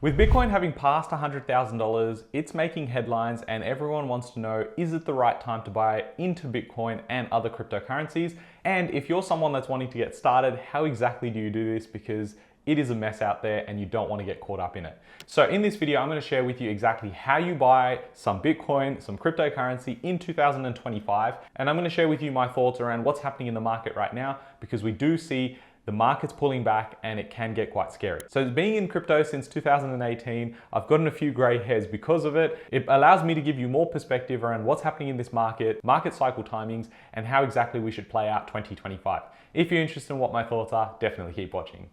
With Bitcoin having passed $100,000, it's making headlines and everyone wants to know, is it the right time to buy into Bitcoin and other cryptocurrencies? And if you're someone that's wanting to get started, how exactly do you do this? Because it is a mess out there and you don't want to get caught up in it. So in this video, I'm going to share with you exactly how you buy some Bitcoin, some cryptocurrency in 2025. And I'm going to share with you my thoughts around what's happening in the market right now, because we do see the market's pulling back and it can get quite scary. So being in crypto since 2018, I've gotten a few gray hairs because of it. It allows me to give you more perspective around what's happening in this market cycle timings, and how exactly we should play out 2025. If you're interested in what my thoughts are, definitely keep watching.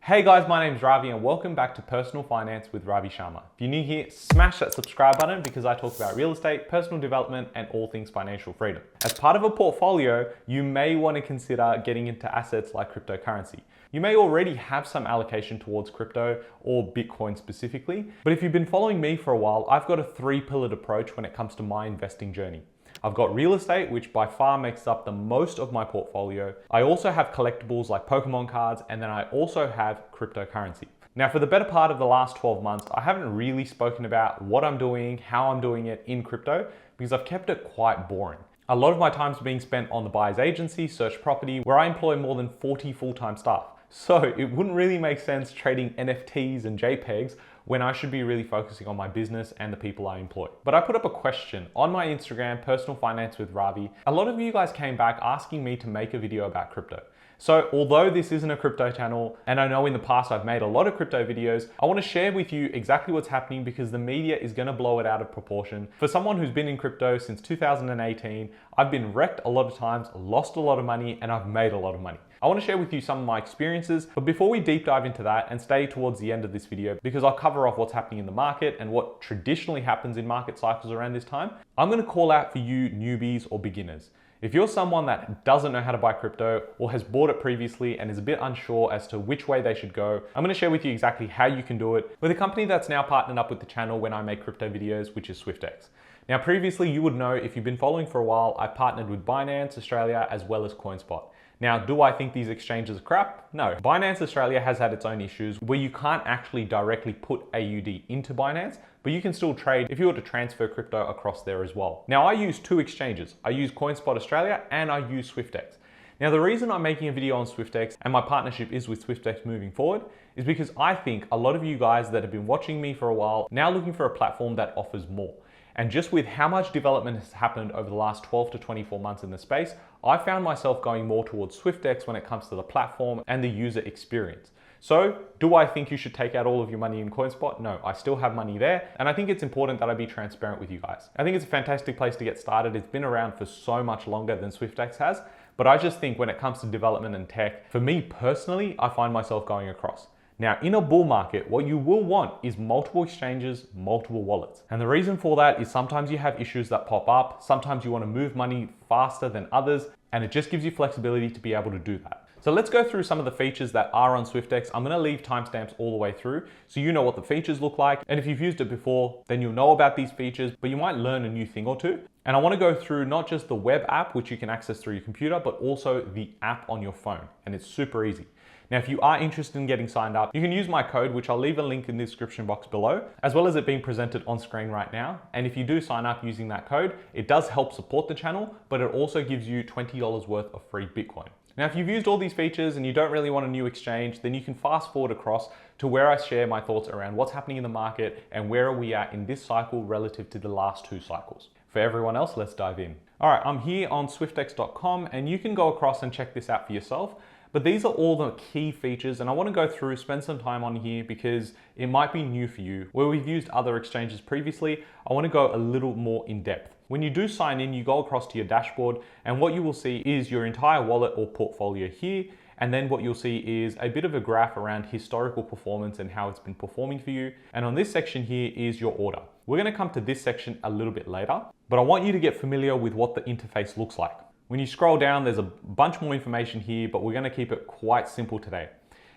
Hey guys, my name is Ravi and welcome back to Personal Finance with Ravi Sharma. If you're new here, smash that subscribe button because I talk about real estate, personal development, and all things financial freedom. As part of a portfolio, you may want to consider getting into assets like cryptocurrency. You may already have some allocation towards crypto or Bitcoin specifically, but if you've been following me for a while, I've got a three-pillared approach when it comes to my investing journey. I've got real estate, which by far makes up the most of my portfolio. I also have collectibles like Pokemon cards, and then I also have cryptocurrency. Now, for the better part of the last 12 months, I haven't really spoken about what I'm doing, how I'm doing it in crypto, because I've kept it quite boring. A lot of my time's being spent on the buyer's agency, Search Property, where I employ more than 40 full-time staff. So it wouldn't really make sense trading NFTs and JPEGs when I should be really focusing on my business and the people I employ. But I put up a question on my Instagram, Personal Finance with Ravi. A lot of you guys came back asking me to make a video about crypto. So although this isn't a crypto channel, and I know in the past I've made a lot of crypto videos, I want to share with you exactly what's happening because the media is going to blow it out of proportion. For someone who's been in crypto since 2018, I've been wrecked a lot of times, lost a lot of money, and I've made a lot of money. I want to share with you some of my experiences, but before we deep dive into that, and stay towards the end of this video, because I'll cover off what's happening in the market and what traditionally happens in market cycles around this time, I'm going to call out for you newbies or beginners. If you're someone that doesn't know how to buy crypto or has bought it previously and is a bit unsure as to which way they should go, I'm going to share with you exactly how you can do it with a company that's now partnered up with the channel when I make crypto videos, which is Swyftx. Now, previously you would know, if you've been following for a while, I partnered with Binance Australia as well as CoinSpot. Now, do I think these exchanges are crap? No. Binance Australia has had its own issues where you can't actually directly put AUD into Binance, but you can still trade if you were to transfer crypto across there as well. Now, I use two exchanges. I use CoinSpot Australia and I use Swyftx. Now, the reason I'm making a video on Swyftx and my partnership is with Swyftx moving forward is because I think a lot of you guys that have been watching me for a while now looking for a platform that offers more. And just with how much development has happened over the last 12 to 24 months in the space, I found myself going more towards Swyftx when it comes to the platform and the user experience. So, do I think you should take out all of your money in CoinSpot? No, I still have money there, and I think it's important that I be transparent with you guys. I think it's a fantastic place to get started. It's been around for so much longer than Swyftx has, but I just think when it comes to development and tech, for me personally, I find myself going across. Now, in a bull market, what you will want is multiple exchanges, multiple wallets. And the reason for that is sometimes you have issues that pop up, sometimes you want to move money faster than others, and it just gives you flexibility to be able to do that. So let's go through some of the features that are on Swyftx. I'm going to leave timestamps all the way through so you know what the features look like. And if you've used it before, then you'll know about these features, but you might learn a new thing or two. And I want to go through not just the web app, which you can access through your computer, but also the app on your phone. And it's super easy. Now, if you are interested in getting signed up, you can use my code, which I'll leave a link in the description box below, as well as it being presented on screen right now. And if you do sign up using that code, it does help support the channel, but it also gives you $20 worth of free Bitcoin. Now, if you've used all these features and you don't really want a new exchange, then you can fast forward across to where I share my thoughts around what's happening in the market and where are we at in this cycle relative to the last two cycles. For everyone else, let's dive in. All right, I'm here on swyftx.com and you can go across and check this out for yourself. But these are all the key features and I want to go through, spend some time on here because it might be new for you. Where we've used other exchanges previously, I want to go a little more in depth. When you do sign in, you go across to your dashboard and what you will see is your entire wallet or portfolio here. And then what you'll see is a bit of a graph around historical performance and how it's been performing for you. And on this section here is your order. We're going to come to this section a little bit later, but I want you to get familiar with what the interface looks like. When you scroll down, there's a bunch more information here, but we're going to keep it quite simple today.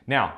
Now,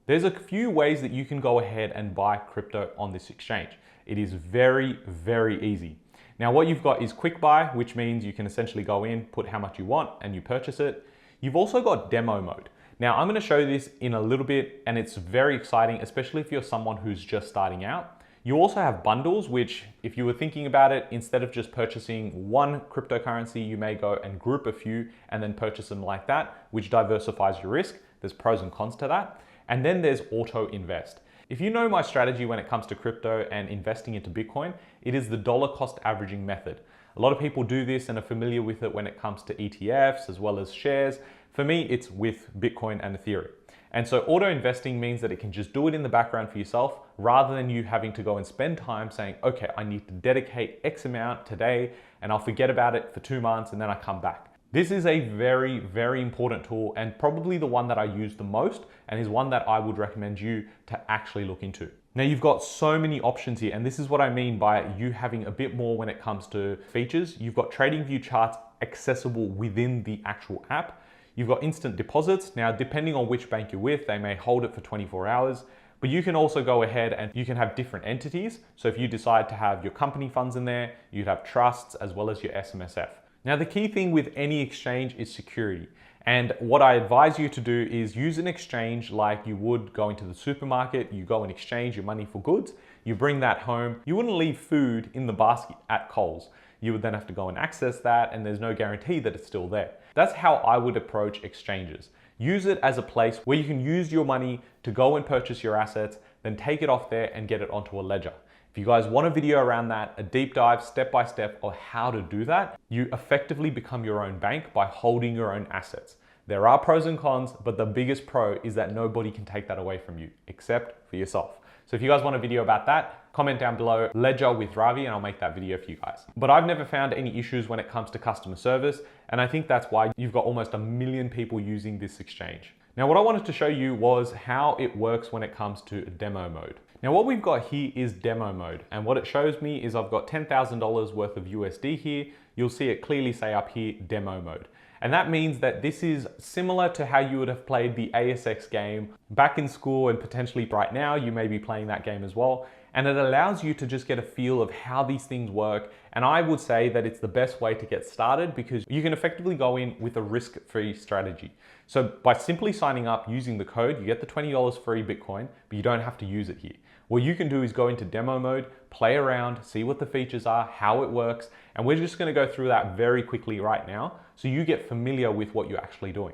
there's a few ways that you can go ahead and buy crypto on this exchange. It is very, very easy. Now, what you've got is quick buy, which means you can essentially go in, put how much you want, and you purchase it. You've also got demo mode. Now I'm going to show this in a little bit, and it's very exciting, especially if you're someone who's just starting out. You also have bundles, which if you were thinking about it, instead of just purchasing one cryptocurrency, you may go and group a few and then purchase them like that, which diversifies your risk. There's pros and cons to that. And then there's auto invest. If you know my strategy when it comes to crypto and investing into Bitcoin, it is the dollar cost averaging method. A lot of people do this and are familiar with it when it comes to ETFs as well as shares. For me, it's with Bitcoin and Ethereum. And so auto investing means that it can just do it in the background for yourself rather than you having to go and spend time saying, okay, I need to dedicate X amount today and I'll forget about it for 2 months and then I come back. This is a very, very important tool and probably the one that I use the most and is one that I would recommend you to actually look into. Now you've got so many options here, and this is what I mean by you having a bit more when it comes to features. You've got TradingView charts accessible within the actual app. You've got instant deposits. Now, depending on which bank you're with, they may hold it for 24 hours, but you can also go ahead and you can have different entities. So if you decide to have your company funds in there, you'd have trusts as well as your SMSF. Now, the key thing with any exchange is security. And what I advise you to do is use an exchange like you would going to the supermarket. You go and exchange your money for goods. You bring that home. You wouldn't leave food in the basket at Coles. You would then have to go and access that, and there's no guarantee that it's still there. That's how I would approach exchanges. Use it as a place where you can use your money to go and purchase your assets, then take it off there and get it onto a ledger. If you guys want a video around that, a deep dive step-by-step of how to do that, you effectively become your own bank by holding your own assets. There are pros and cons, but the biggest pro is that nobody can take that away from you except for yourself. So if you guys want a video about that, comment down below Ledger with Ravi and I'll make that video for you guys. But I've never found any issues when it comes to customer service, and I think that's why you've got almost 1 million people using this exchange. Now what I wanted to show you was how it works when it comes to demo mode. Now what we've got here is demo mode, and what it shows me is I've got $10,000 worth of USD here. You'll see it clearly say up here demo mode. And that means that this is similar to how you would have played the ASX game back in school, and potentially right now you may be playing that game as well. And it allows you to just get a feel of how these things work. And I would say that it's the best way to get started because you can effectively go in with a risk-free strategy. So by simply signing up using the code, you get the $20 free Bitcoin, but you don't have to use it here. What you can do is go into demo mode, play around, see what the features are, how it works, and we're just going to go through that very quickly right now so you get familiar with what you're actually doing.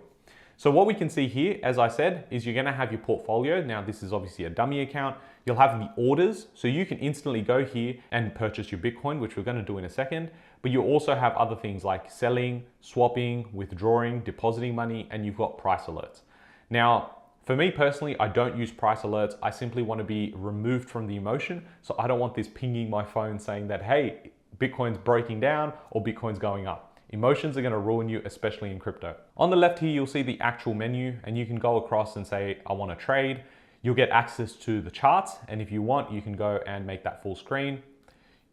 So what we can see here, as I said, is you're going to have your portfolio. Now this is obviously a dummy account. You'll have the orders, so you can instantly go here and purchase your Bitcoin, which we're going to do in a second. But you also have other things like selling, swapping, withdrawing, depositing money, and you've got price alerts. Now, for me personally, I don't use price alerts. I simply want to be removed from the emotion. So I don't want this pinging my phone saying that, hey, Bitcoin's breaking down or Bitcoin's going up. Emotions are going to ruin you, especially in crypto. On the left here, you'll see the actual menu, and you can go across and say, I want to trade. You'll get access to the charts, and if you want, you can go and make that full screen.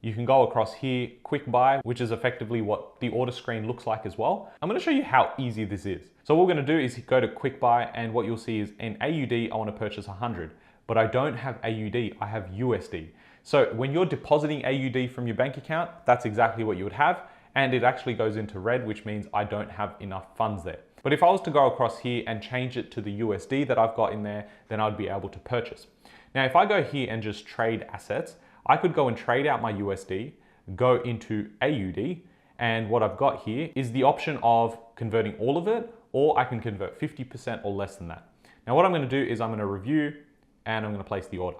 You can go across here, quick buy, which is effectively what the order screen looks like as well. I'm going to show you how easy this is. So what we're going to do is go to quick buy, and what you'll see is in AUD, I want to purchase 100, but I don't have AUD, I have USD. So when you're depositing AUD from your bank account, that's exactly what you would have. And it actually goes into red, which means I don't have enough funds there. But if I was to go across here and change it to the USD that I've got in there, then I'd be able to purchase. Now, if I go here and just trade assets, I could go and trade out my USD, go into AUD, and what I've got here is the option of converting all of it, or I can convert 50% or less than that. Now, what I'm going to do is I'm going to review and I'm going to place the order.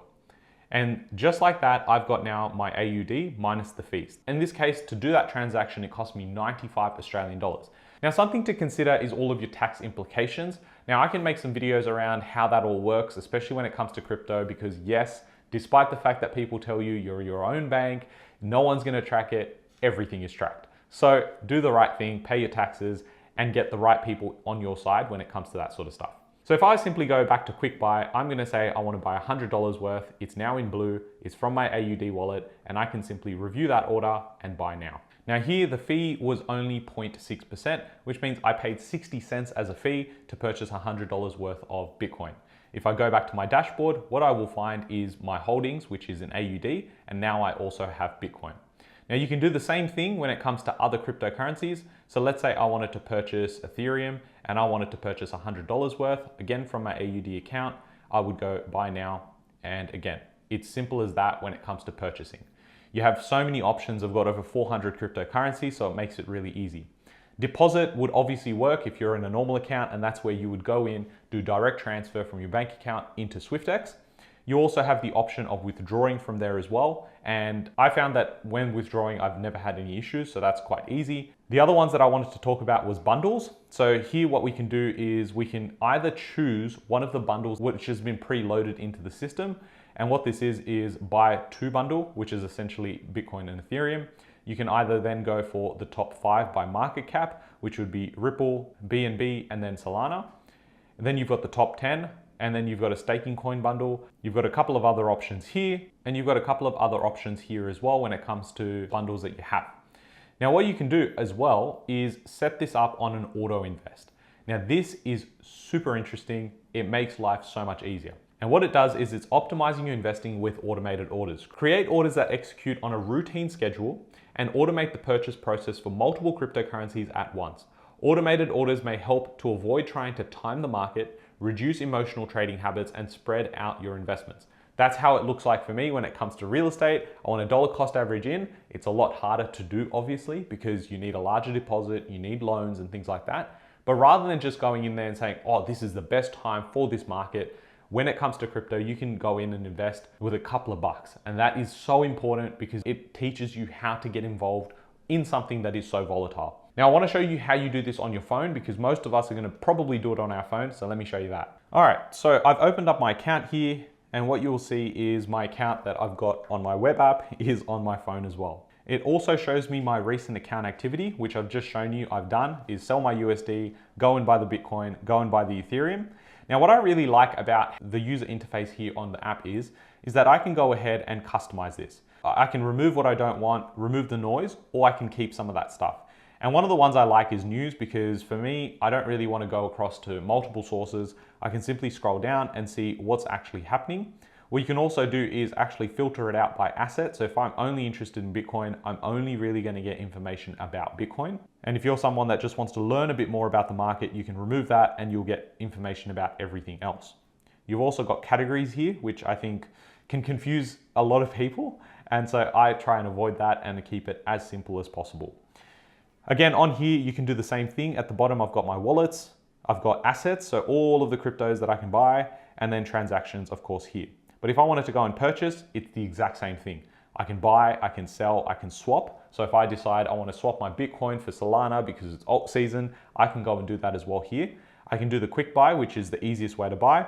And just like that, I've got now my AUD minus the fees. In this case, to do that transaction, it cost me 95 Australian dollars. Now, something to consider is all of your tax implications. Now, I can make some videos around how that all works, especially when it comes to crypto, because yes, despite the fact that people tell you you're your own bank, no one's going to track it, everything is tracked. So do the right thing, pay your taxes, and get the right people on your side when it comes to that sort of stuff. So if I simply go back to quick buy, I'm going to say I want to buy $100 worth. It's now in blue. It's from my AUD wallet, and I can simply review that order and buy now. Now here, the fee was only 0.6%, which means I paid 60 cents as a fee to purchase $100 worth of Bitcoin. If I go back to my dashboard, what I will find is my holdings, which is in AUD, and now I also have Bitcoin. Now you can do the same thing when it comes to other cryptocurrencies. So let's say I wanted to purchase Ethereum and I wanted to purchase $100 worth, again from my AUD account, I would go buy now. And again, it's simple as that when it comes to purchasing. You have so many options. I've got over 400 cryptocurrencies, so it makes it really easy. Deposit would obviously work if you're in a normal account, and that's where you would go in, do direct transfer from your bank account into Swyftx. You also have the option of withdrawing from there as well. And I found that when withdrawing, I've never had any issues, so that's quite easy. The other ones that I wanted to talk about was bundles. So here what we can do is we can either choose one of the bundles which has been preloaded into the system. And what this is buy two bundle, which is essentially Bitcoin and Ethereum. You can either then go for the top 5 by market cap, which would be Ripple, BNB, and then Solana. And then you've got the top 10, and then you've got a staking coin bundle. You've got a couple of other options here, and you've got a couple of other options here as well when it comes to bundles that you have. Now, what you can do as well is set this up on an auto invest. Now, this is super interesting. It makes life so much easier. And what it does is it's optimizing your investing with automated orders. Create orders that execute on a routine schedule and automate the purchase process for multiple cryptocurrencies at once. Automated orders may help to avoid trying to time the market, reduce emotional trading habits, and spread out your investments. That's how it looks like for me when it comes to real estate. I want a dollar cost average in. It's a lot harder to do, obviously, because you need a larger deposit, you need loans and things like that. But rather than just going in there and saying, oh, this is the best time for this market, when it comes to crypto, you can go in and invest with a couple of bucks. And that is so important because it teaches you how to get involved in something that is so volatile. Now, I want to show you how you do this on your phone because most of us are going to probably do it on our phone. So let me show you that. All right, so I've opened up my account here, and what you'll see is my account that I've got on my web app is on my phone as well. It also shows me my recent account activity, which I've just shown you I've done, is sell my USD, go and buy the Bitcoin, go and buy the Ethereum. Now, what I really like about the user interface here on the app is that I can go ahead and customize this. I can remove what I don't want, remove the noise, or I can keep some of that stuff. And one of the ones I like is news because for me, I don't really want to go across to multiple sources. I can simply scroll down and see what's actually happening. What you can also do is actually filter it out by asset. So if I'm only interested in Bitcoin, I'm only really going to get information about Bitcoin. And if you're someone that just wants to learn a bit more about the market, you can remove that and you'll get information about everything else. You've also got categories here, which I think can confuse a lot of people. And so I try and avoid that and keep it as simple as possible. Again, on here, you can do the same thing. At the bottom, I've got my wallets, I've got assets, so all of the cryptos that I can buy, and then transactions, of course, here. But if I wanted to go and purchase, it's the exact same thing. I can buy, I can sell, I can swap. So if I decide I want to swap my Bitcoin for Solana because it's alt season, I can go and do that as well here. I can do the quick buy, which is the easiest way to buy.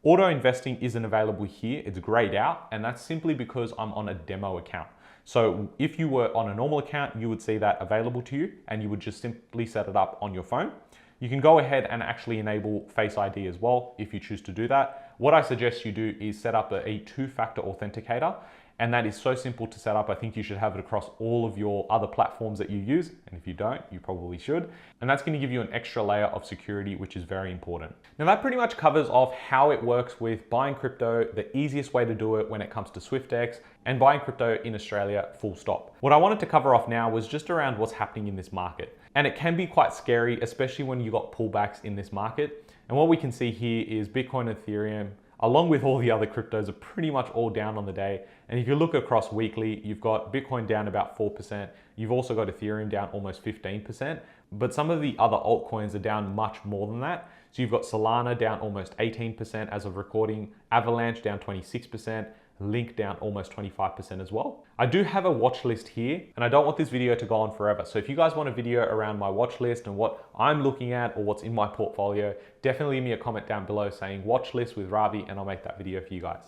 Auto investing isn't available here, it's grayed out, and that's simply because I'm on a demo account. So if you were on a normal account, you would see that available to you and you would just simply set it up on your phone. You can go ahead and actually enable Face ID as well if you choose to do that. What I suggest you do is set up a two-factor authenticator, and that is so simple to set up. I think you should have it across all of your other platforms that you use, and if you don't, you probably should. And that's going to give you an extra layer of security, which is very important. Now that pretty much covers off how it works with buying crypto, the easiest way to do it when it comes to Swyftx, and buying crypto in Australia, full stop. What I wanted to cover off now was just around what's happening in this market. And it can be quite scary, especially when you got pullbacks in this market. And what we can see here is Bitcoin and Ethereum, along with all the other cryptos, are pretty much all down on the day. And if you look across weekly, you've got Bitcoin down about 4%. You've also got Ethereum down almost 15%. But some of the other altcoins are down much more than that. So you've got Solana down almost 18% as of recording, Avalanche down 26%, Link down almost 25% as well. I do have a watch list here, and I don't want this video to go on forever. So if you guys want a video around my watch list and what I'm looking at or what's in my portfolio, definitely leave me a comment down below saying watch list with Ravi, and I'll make that video for you guys.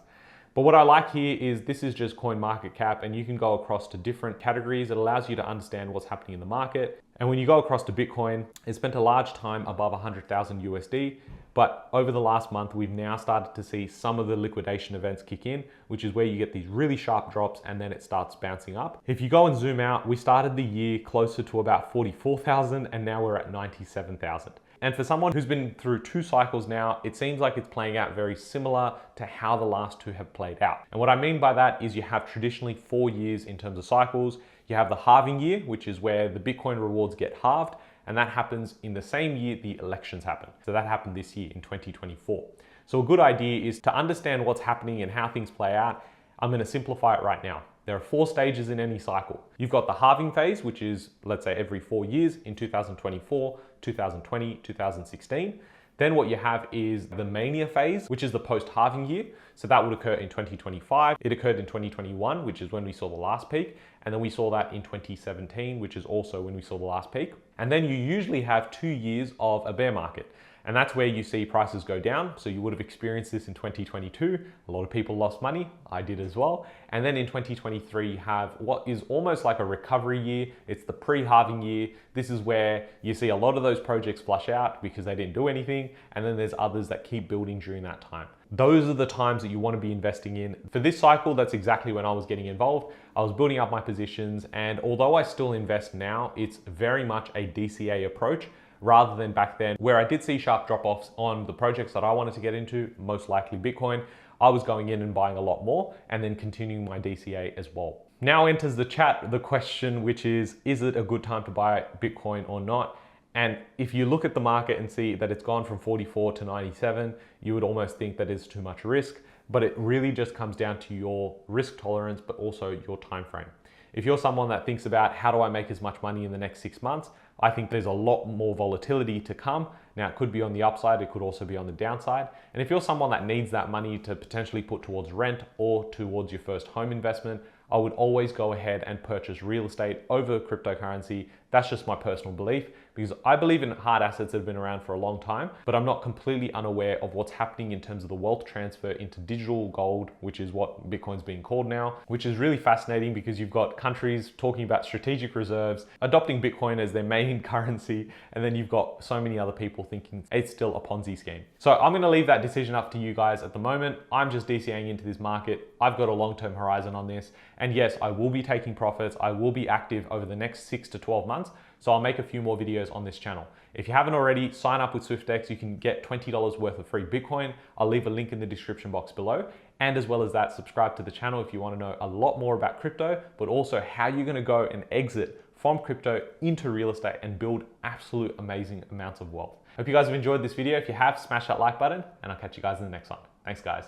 But what I like here is this is just coin market cap, and you can go across to different categories. It allows you to understand what's happening in the market. And when you go across to Bitcoin, it spent a large time above 100,000 USD. But over the last month, we've now started to see some of the liquidation events kick in, which is where you get these really sharp drops and then it starts bouncing up. If you go and zoom out, we started the year closer to about 44,000 and now we're at 97,000. And for someone who's been through 2 cycles now, it seems like it's playing out very similar to how the last 2 have played out. And what I mean by that is you have traditionally 4 years in terms of cycles. You have the halving year, which is where the Bitcoin rewards get halved, and that happens in the same year the elections happen. So that happened this year in 2024. So a good idea is to understand what's happening and how things play out. I'm going to simplify it right now. There are 4 stages in any cycle. You've got the halving phase, which is, let's say, every 4 years in 2024, 2020, 2016. Then what you have is the mania phase, which is the post-halving year. So that would occur in 2025. It occurred in 2021, which is when we saw the last peak. And then we saw that in 2017, which is also when we saw the last peak. And then you usually have 2 years of a bear market. And that's where you see prices go down. So you would have experienced this in 2022. A lot of people lost money. I did as well. And then in 2023, you have what is almost like a recovery year. It's the pre-halving year. This is where you see a lot of those projects flush out because they didn't do anything. And then there's others that keep building during that time. Those are the times that you want to be investing in. For this cycle, that's exactly when I was getting involved. I was building up my positions. And although I still invest now, it's very much a DCA approach, rather than back then where I did see sharp drop-offs on the projects that I wanted to get into, most likely Bitcoin. I was going in and buying a lot more and then continuing my DCA as well. Now enters the chat the question, which is it a good time to buy Bitcoin or not? And if you look at the market and see that it's gone from 44 to 97, you would almost think that it's too much risk, but it really just comes down to your risk tolerance, but also your time frame. If you're someone that thinks about how do I make as much money in the next 6 months, I think there's a lot more volatility to come. Now, it could be on the upside, it could also be on the downside. And if you're someone that needs that money to potentially put towards rent or towards your first home investment, I would always go ahead and purchase real estate over cryptocurrency. That's just my personal belief, because I believe in hard assets that have been around for a long time, but I'm not completely unaware of what's happening in terms of the wealth transfer into digital gold, which is what Bitcoin's being called now, which is really fascinating because you've got countries talking about strategic reserves, adopting Bitcoin as their main currency, and then you've got so many other people thinking it's still a Ponzi scheme. So I'm gonna leave that decision up to you guys at the moment. I'm just DCAing into this market. I've got a long-term horizon on this. And yes, I will be taking profits. I will be active over the next 6 to 12 months. So I'll make a few more videos on this channel. If you haven't already, sign up with Swyftx. You can get $20 worth of free Bitcoin. I'll leave a link in the description box below. And as well as that, subscribe to the channel if you want to know a lot more about crypto, but also how you're going to go and exit from crypto into real estate and build absolute amazing amounts of wealth. Hope you guys have enjoyed this video. If you have, smash that like button and I'll catch you guys in the next one. Thanks guys.